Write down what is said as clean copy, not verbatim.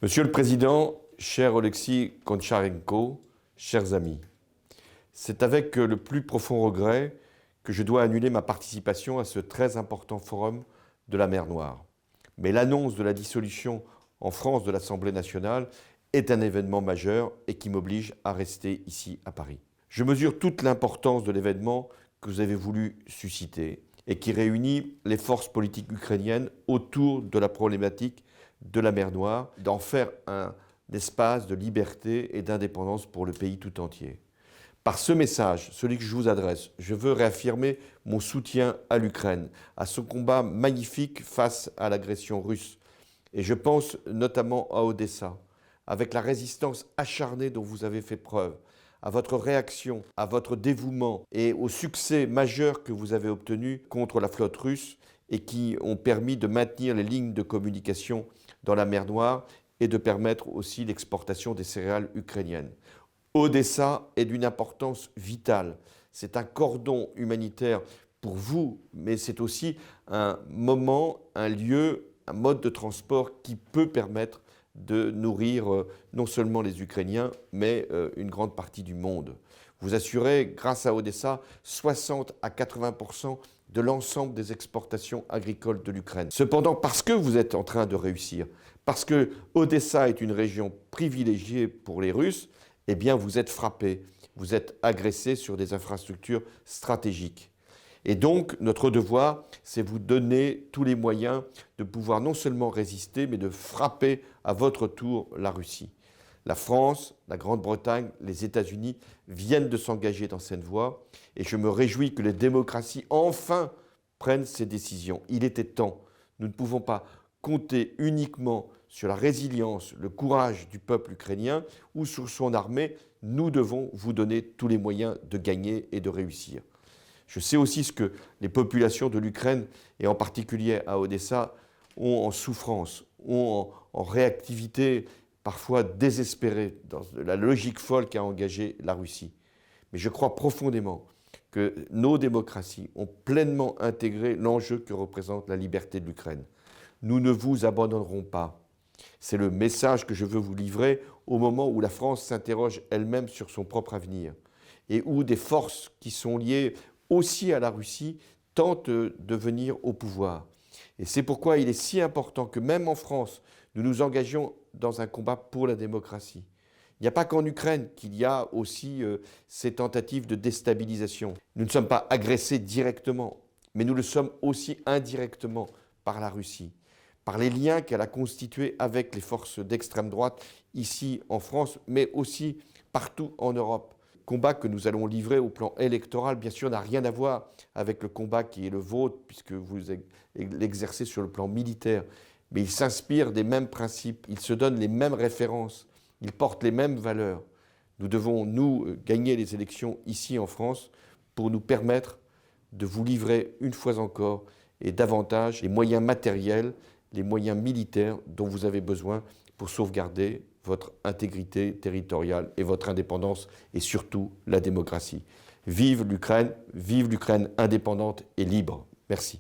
Monsieur le Président, cher Oleksiy Goncharenko, chers amis, c'est avec le plus profond regret que je dois annuler ma participation à ce très important forum de la mer Noire. Mais l'annonce de la dissolution en France de l'Assemblée nationale est un événement majeur et qui m'oblige à rester ici à Paris. Je mesure toute l'importance de l'événement que vous avez voulu susciter et qui réunit les forces politiques ukrainiennes autour de la problématique de la mer Noire, d'en faire un espace de liberté et d'indépendance pour le pays tout entier. Par ce message, celui que je vous adresse, je veux réaffirmer mon soutien à l'Ukraine, à son combat magnifique face à l'agression russe. Et je pense notamment à Odessa, avec la résistance acharnée dont vous avez fait preuve, à votre réaction, à votre dévouement et au succès majeur que vous avez obtenu contre la flotte russe et qui ont permis de maintenir les lignes de communication dans la mer Noire et de permettre aussi l'exportation des céréales ukrainiennes. Odessa est d'une importance vitale. C'est un cordon humanitaire pour vous, mais c'est aussi un moment, un lieu, un mode de transport qui peut permettre de nourrir non seulement les Ukrainiens, mais une grande partie du monde. Vous assurez, grâce à Odessa, 60 à 80% de l'ensemble des exportations agricoles de l'Ukraine. Cependant, parce que vous êtes en train de réussir, parce que Odessa est une région privilégiée pour les Russes, eh bien vous êtes frappés, vous êtes agressés sur des infrastructures stratégiques. Et donc, notre devoir, c'est vous donner tous les moyens de pouvoir non seulement résister, mais de frapper à votre tour la Russie. La France, la Grande-Bretagne, les États-Unis viennent de s'engager dans cette voie et je me réjouis que les démocraties enfin prennent ces décisions. Il était temps. Nous ne pouvons pas compter uniquement sur la résilience, le courage du peuple ukrainien ou sur son armée. Nous devons vous donner tous les moyens de gagner et de réussir. Je sais aussi ce que les populations de l'Ukraine, et en particulier à Odessa, ont en souffrance, ont en réactivité, parfois désespérée, dans la logique folle qu'a engagée la Russie. Mais je crois profondément que nos démocraties ont pleinement intégré l'enjeu que représente la liberté de l'Ukraine. Nous ne vous abandonnerons pas. C'est le message que je veux vous livrer au moment où la France s'interroge elle-même sur son propre avenir et où des forces qui sont liées aussi à la Russie tentent de venir au pouvoir. Et c'est pourquoi il est si important que même en France, nous nous engagions dans un combat pour la démocratie. Il n'y a pas qu'en Ukraine qu'il y a aussi ces tentatives de déstabilisation. Nous ne sommes pas agressés directement, mais nous le sommes aussi indirectement par la Russie, par les liens qu'elle a constitués avec les forces d'extrême droite ici en France, mais aussi partout en Europe. Combat que nous allons livrer au plan électoral, bien sûr, n'a rien à voir avec le combat qui est le vôtre, puisque vous l'exercez sur le plan militaire. Mais il s'inspire des mêmes principes, il se donne les mêmes références, il porte les mêmes valeurs. Nous devons, nous, gagner les élections ici en France pour nous permettre de vous livrer une fois encore et davantage les moyens matériels, les moyens militaires dont vous avez besoin pour sauvegarder votre intégrité territoriale et votre indépendance et surtout la démocratie. Vive l'Ukraine indépendante et libre. Merci.